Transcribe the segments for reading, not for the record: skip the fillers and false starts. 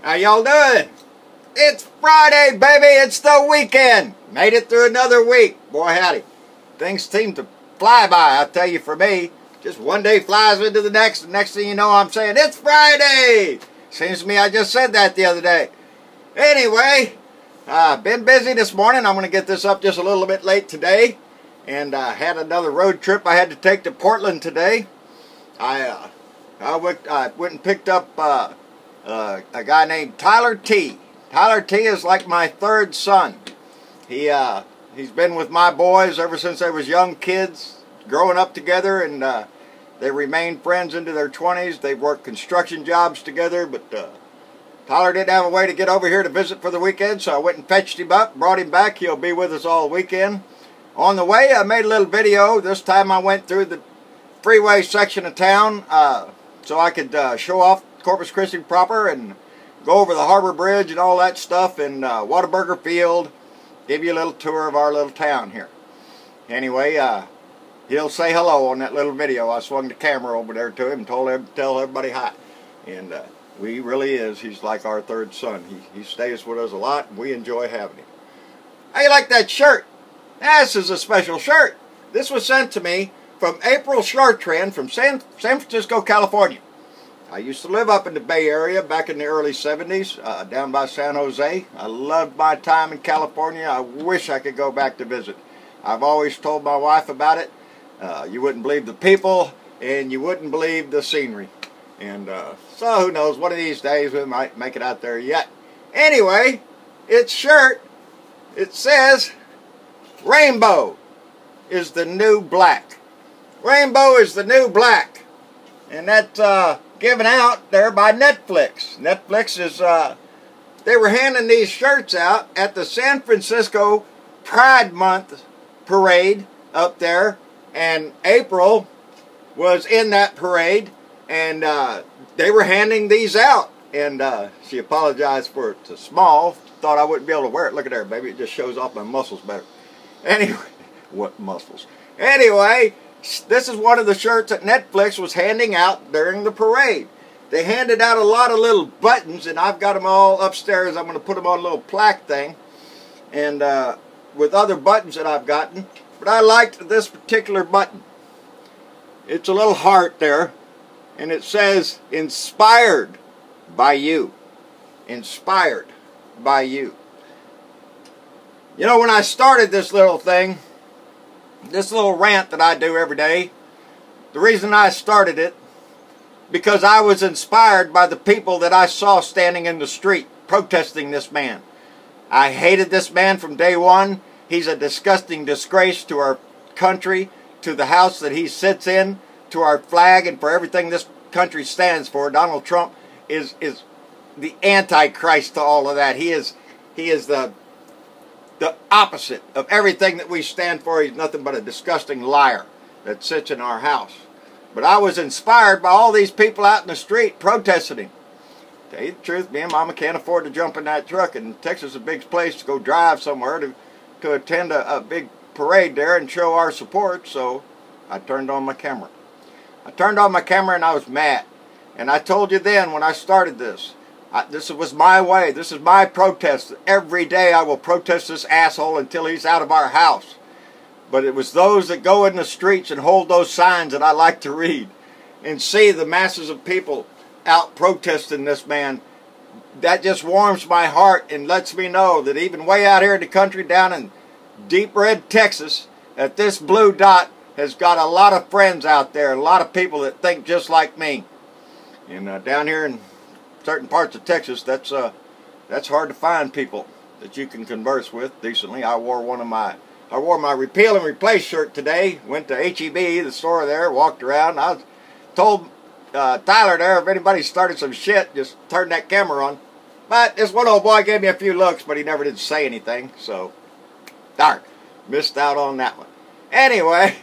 How y'all doing? It's Friday, baby. It's the weekend. Made it through another week. Boy, howdy. Things seem to fly by, I'll tell you, for me. Just one day flies into the next, and next thing you know, I'm saying, it's Friday. Seems to me I just said that the other day. Anyway, been busy this morning. I'm going to get this up just a little bit late today. And I had another road trip I had to take to Portland today. I went and picked up a guy named Tyler T. Tyler T is like my third son. He's been with my boys ever since they was young kids, growing up together, and they remained friends into their 20s. They've worked construction jobs together, but Tyler didn't have a way to get over here to visit for the weekend, so I went and fetched him up, brought him back. He'll be with us all weekend. On the way, I made a little video. This time I went through the freeway section of town so I could show off Corpus Christi proper and go over the Harbor Bridge and all that stuff, and Whataburger Field, give you a little tour of our little town here. Anyway, he'll say hello on that little video. I swung the camera over there to him and told him to tell everybody hi. And he really is. He's like our third son. He stays with us a lot, and we enjoy having him. How you like that shirt? This is a special shirt. This was sent to me from April Chartrand from San Francisco, California. I used to live up in the Bay Area back in the early 70s, down by San Jose. I loved my time in California. I wish I could go back to visit. I've always told my wife about it. You wouldn't believe the people, and you wouldn't believe the scenery. And so who knows, one of these days we might make it out there yet. Anyway, its shirt, it says, Rainbow is the new black. Rainbow is the new black. And that's given out there by Netflix. Netflix is, they were handing these shirts out at the San Francisco Pride Month parade up there. And April was in that parade. And they were handing these out. And she apologized for it. It's small. Thought I wouldn't be able to wear it. Look at there, baby. It just shows off my muscles better. Anyway, what muscles? Anyway, this is one of the shirts that Netflix was handing out during the parade. They handed out a lot of little buttons, and I've got them all upstairs. I'm going to put them on a little plaque thing, and with other buttons that I've gotten. But I liked this particular button. It's a little heart there, and it says, "Inspired by you." Inspired by you. You know, when I started this little thing, this little rant that I do every day, the reason I started it, because I was inspired by the people that I saw standing in the street protesting this man. I hated this man from day one. He's a disgusting disgrace to our country, to the house that he sits in, to our flag, and for everything this country stands for. Donald Trump is the antichrist to all of that. He is the opposite of everything that we stand for. He's nothing but a disgusting liar that sits in our house. But I was inspired by all these people out in the street protesting him. To tell you the truth, me and Mama can't afford to jump in that truck, and Texas is a big place to go drive somewhere to attend a big parade there and show our support, so I turned on my camera. I turned on my camera and I was mad. And I told you then when I started this, this was my way. This is my protest. Every day I will protest this asshole until he's out of our house. But it was those that go in the streets and hold those signs that I like to read and see the masses of people out protesting this man. That just warms my heart and lets me know that even way out here in the country, down in deep red Texas, that this blue dot has got a lot of friends out there, a lot of people that think just like me. And down here in certain parts of Texas, that's hard to find people that you can converse with decently. I wore my repeal and replace shirt today. Went to HEB, the store there, walked around. I told Tyler there, if anybody started some shit, just turn that camera on. But this one old boy gave me a few looks, but he never did say anything. So, darn, missed out on that one. Anyway,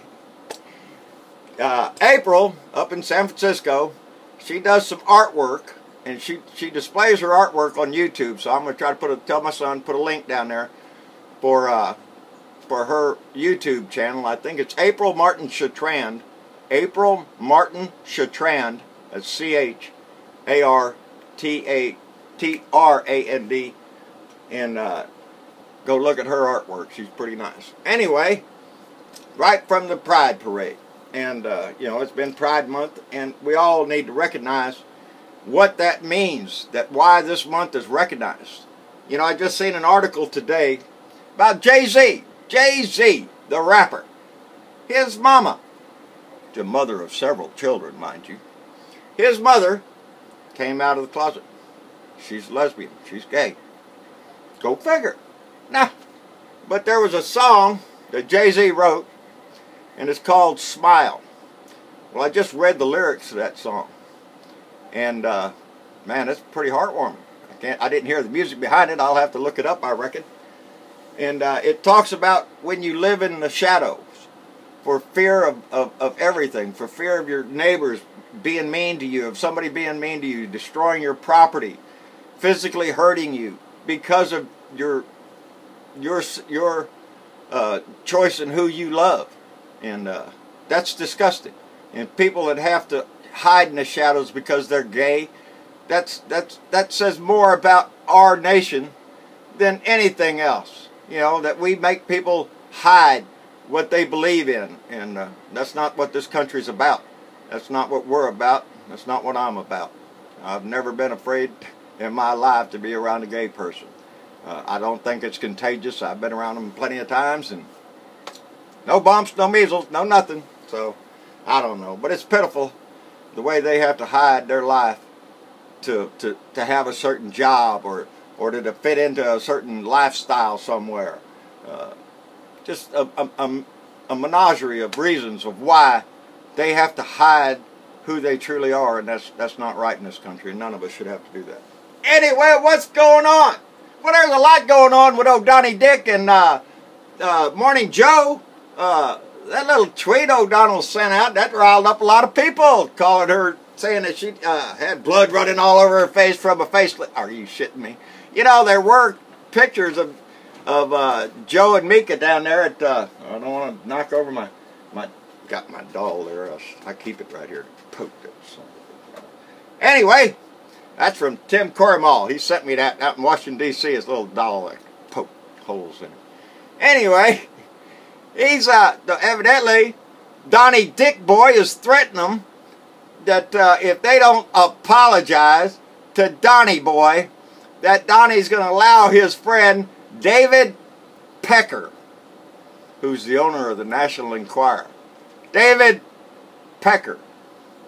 April up in San Francisco, she does some artwork. And she displays her artwork on YouTube, so I'm going to try to tell my son put a link down there for her YouTube channel. I think it's April Martin Chartrand. April Martin Chartrand. That's C-H-A-R-T-A Trand. And go look at her artwork. She's pretty nice. Anyway, right from the Pride Parade. And, you know, it's been Pride Month, and we all need to recognize what that means, that why this month is recognized. You know, I just seen an article today about Jay-Z. Jay-Z, the rapper. His mama, the mother of several children, mind you. His mother came out of the closet. She's lesbian. She's gay. Go figure. Nah. But there was a song that Jay-Z wrote, and it's called Smile. Well, I just read the lyrics to that song. And, man, it's pretty heartwarming. I didn't hear the music behind it. I'll have to look it up, I reckon. And it talks about when you live in the shadows for fear of everything, for fear of your neighbors being mean to you, of somebody being mean to you, destroying your property, physically hurting you because of your choice in who you love. And that's disgusting. And people that have to hide in the shadows because they're gay, that says more about our nation than anything else. You know, that we make people hide what they believe in. And that's not what this country's about. That's not what we're about. That's not what I'm about. I've never been afraid in my life to be around a gay person. I don't think it's contagious. I've been around them plenty of times, and no bumps, no measles, no nothing. So, I don't know. But it's pitiful the way they have to hide their life to have a certain job or to fit into a certain lifestyle somewhere. Just a menagerie of reasons of why they have to hide who they truly are, and that's not right in this country, and none of us should have to do that. Anyway, what's going on? Well, there's a lot going on with old Donnie Dick and Morning Joe. That little tweet O'Donnell sent out, that riled up a lot of people, calling her, saying that she had blood running all over her face from a facelift. Are you shitting me? You know, there were pictures of Joe and Mika down there at, I don't want to knock over got my doll there. I keep it right here to poke it. Anyway, that's from Tim Corrimal. He sent me that out in Washington, D.C., his little doll that poked holes in it. Anyway, he's, evidently, Donnie Dick Boy is threatening them that if they don't apologize to Donnie Boy, that Donnie's going to allow his friend David Pecker, who's the owner of the National Enquirer. David Pecker.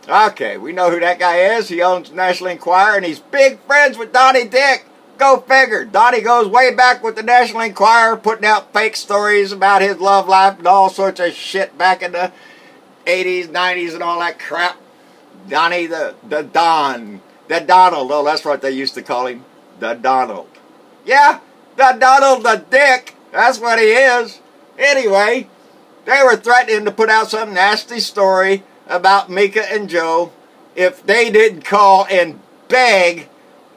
Okay, we know who that guy is. He owns the National Enquirer, and he's big friends with Donnie Dick. Go figure. Donnie goes way back with the National Enquirer, putting out fake stories about his love life and all sorts of shit back in the 80s, 90s, and all that crap. Donnie the Donald. Oh, that's what they used to call him. The Donald. Yeah, the Donald the Dick. That's what he is. Anyway, they were threatening to put out some nasty story about Mika and Joe if they didn't call and beg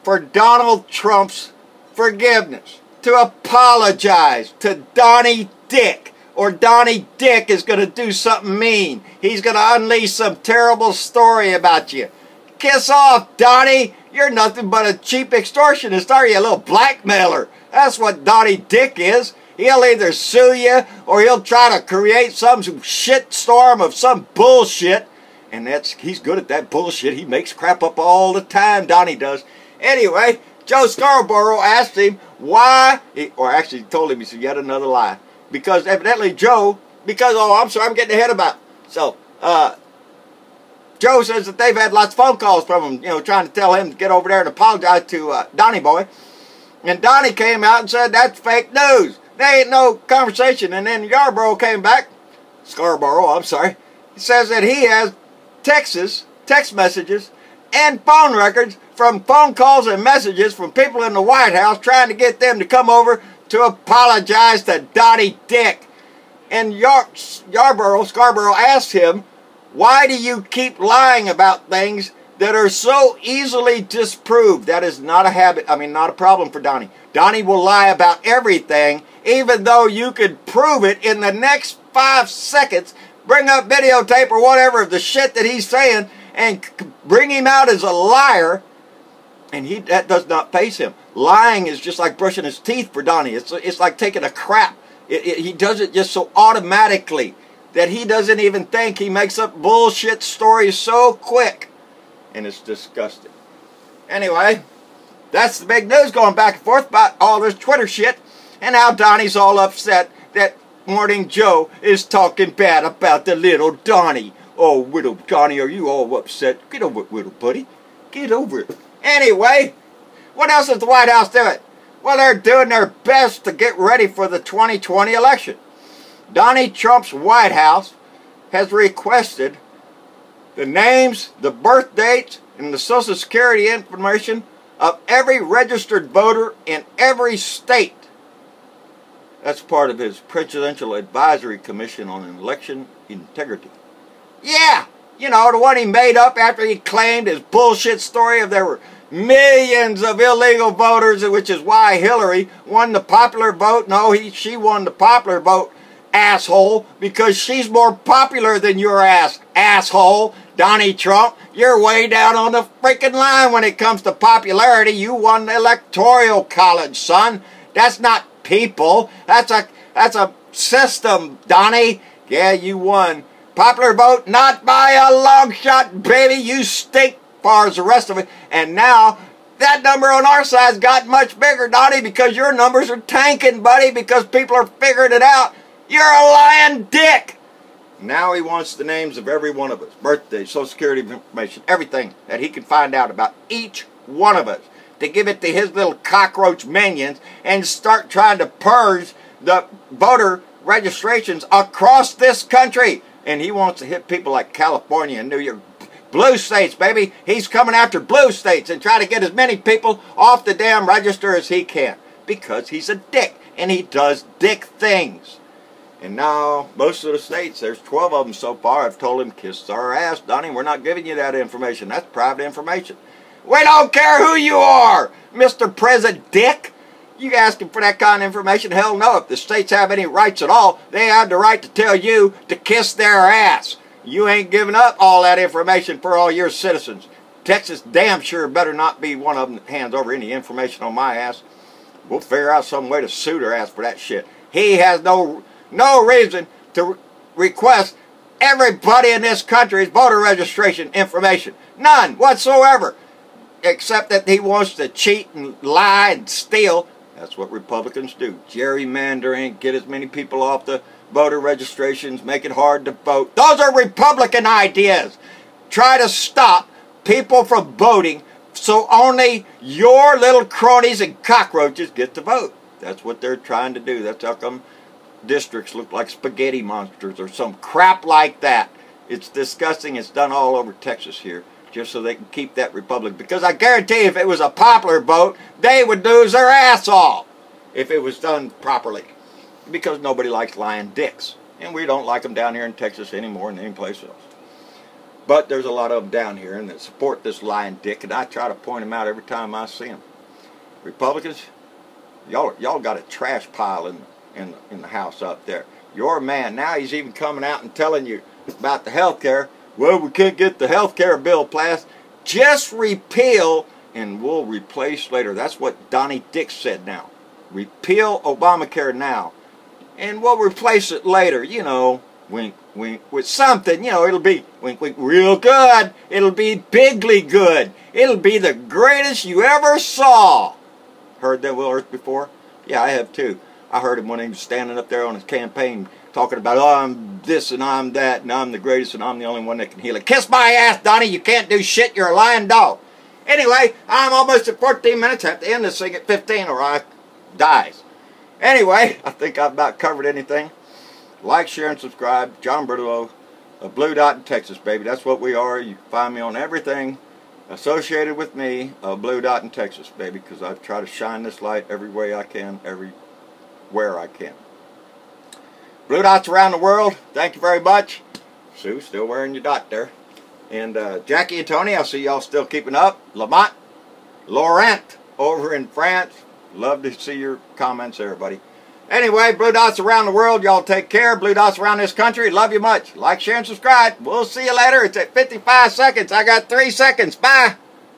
for Donald Trump's forgiveness, to apologize to Donnie Dick, or Donnie Dick is going to do something mean. He's going to unleash some terrible story about you. Kiss off, Donnie. You're nothing but a cheap extortionist, are you, a little blackmailer? That's what Donnie Dick is. He'll either sue you or he'll try to create some shit storm of some bullshit. And he's good at that bullshit. He makes crap up all the time, Donnie does. Anyway, Joe Scarborough asked him why, or actually told him, he said, yet another lie. Because evidently Joe, oh, I'm sorry, I'm getting ahead about it. So, Joe says that they've had lots of phone calls from him, you know, trying to tell him to get over there and apologize to Donnie Boy. And Donnie came out and said, that's fake news. There ain't no conversation. And then Scarborough, I'm sorry, he says that he has text messages, and phone records from phone calls and messages from people in the White House trying to get them to come over to apologize to Donnie Dick. And Scarborough asked him, why do you keep lying about things that are so easily disproved? That is not a habit, not a problem for Donnie. Donnie will lie about everything, even though you could prove it in the next 5 seconds, bring up videotape or whatever of the shit that he's saying, and bring him out as a liar. And that does not faze him. Lying is just like brushing his teeth for Donnie. It's like taking a crap. He does it just so automatically that he doesn't even think. He makes up bullshit stories so quick. And it's disgusting. Anyway, that's the big news going back and forth about all this Twitter shit. And now Donnie's all upset that Morning Joe is talking bad about the little Donnie. Oh, little Donnie, are you all upset? Get over it, little buddy. Get over it. Anyway, what else is the White House doing? Well, they're doing their best to get ready for the 2020 election. Donnie Trump's White House has requested the names, the birth dates, and the Social Security information of every registered voter in every state. That's part of his Presidential Advisory Commission on Election Integrity. Yeah, you know, the one he made up after he claimed his bullshit story of there were millions of illegal voters, which is why Hillary won the popular vote. No, she won the popular vote, asshole, because she's more popular than your ass, asshole. Donnie Trump, you're way down on the freaking line when it comes to popularity. You won the Electoral College, son. That's not people. That's a system, Donnie. Yeah, you won. Popular vote, not by a long shot, baby. You stink as far as the rest of it. And now, that number on our side's got much bigger, Donnie, because your numbers are tanking, buddy, because people are figuring it out. You're a lying dick. Now he wants the names of every one of us. Birthday, Social Security information, everything that he can find out about each one of us. To give it to his little cockroach minions and start trying to purge the voter registrations across this country. And he wants to hit people like California and New York. Blue states, baby. He's coming after blue states and try to get as many people off the damn register as he can. Because he's a dick. And he does dick things. And now, most of the states, there's 12 of them so far, I've told him, kiss our ass, Donnie, we're not giving you that information. That's private information. We don't care who you are, Mr. President Dick. You asking for that kind of information? Hell no. If the states have any rights at all, they have the right to tell you to kiss their ass. You ain't giving up all that information for all your citizens. Texas damn sure better not be one of them that hands over any information on my ass. We'll figure out some way to sue their ass for that shit. He has no reason to request everybody in this country's voter registration information. None whatsoever. Except that he wants to cheat and lie and steal. That's what Republicans do. Gerrymandering, get as many people off the voter registrations, make it hard to vote. Those are Republican ideas. Try to stop people from voting so only your little cronies and cockroaches get to vote. That's what they're trying to do. That's how come districts look like spaghetti monsters or some crap like that. It's disgusting. It's done all over Texas here, just so they can keep that republic. Because I guarantee if it was a popular vote, they would lose their ass off if it was done properly. Because nobody likes lying dicks. And we don't like them down here in Texas any more than any place else. But there's a lot of them down here and that support this lying dick, and I try to point them out every time I see them. Republicans, y'all got a trash pile in the house up there. Your man, now he's even coming out and telling you about the health care. Well, we can't get the health care bill passed. Just repeal and we'll replace later. That's what Donnie Dick said now. Repeal Obamacare now and we'll replace it later. You know, wink, wink, with something. You know, it'll be, wink, wink, real good. It'll be bigly good. It'll be the greatest you ever saw. Heard that Will Earth before? Yeah, I have too. I heard him when he was standing up there on his campaign talking about, oh, I'm this and I'm that and I'm the greatest and I'm the only one that can heal it. Kiss my ass, Donnie. You can't do shit. You're a lying dog. Anyway, I'm almost at 14 minutes. I have to end this thing at 15 or I dies. Anyway, I think I've about covered anything. Like, share, and subscribe. John Bertolo, a Blue Dot in Texas, baby. That's what we are. You can find me on everything associated with me, a Blue Dot in Texas, baby, because I try to shine this light every way I can, everywhere I can. Blue Dots around the world, thank you very much. Sue, still wearing your dot there. And Jackie and Tony, I see y'all still keeping up. Lamont, Laurent over in France. Love to see your comments there, buddy. Anyway, Blue Dots around the world, y'all take care. Blue Dots around this country, love you much. Like, share, and subscribe. We'll see you later. It's at 55 seconds. I got 3 seconds. Bye.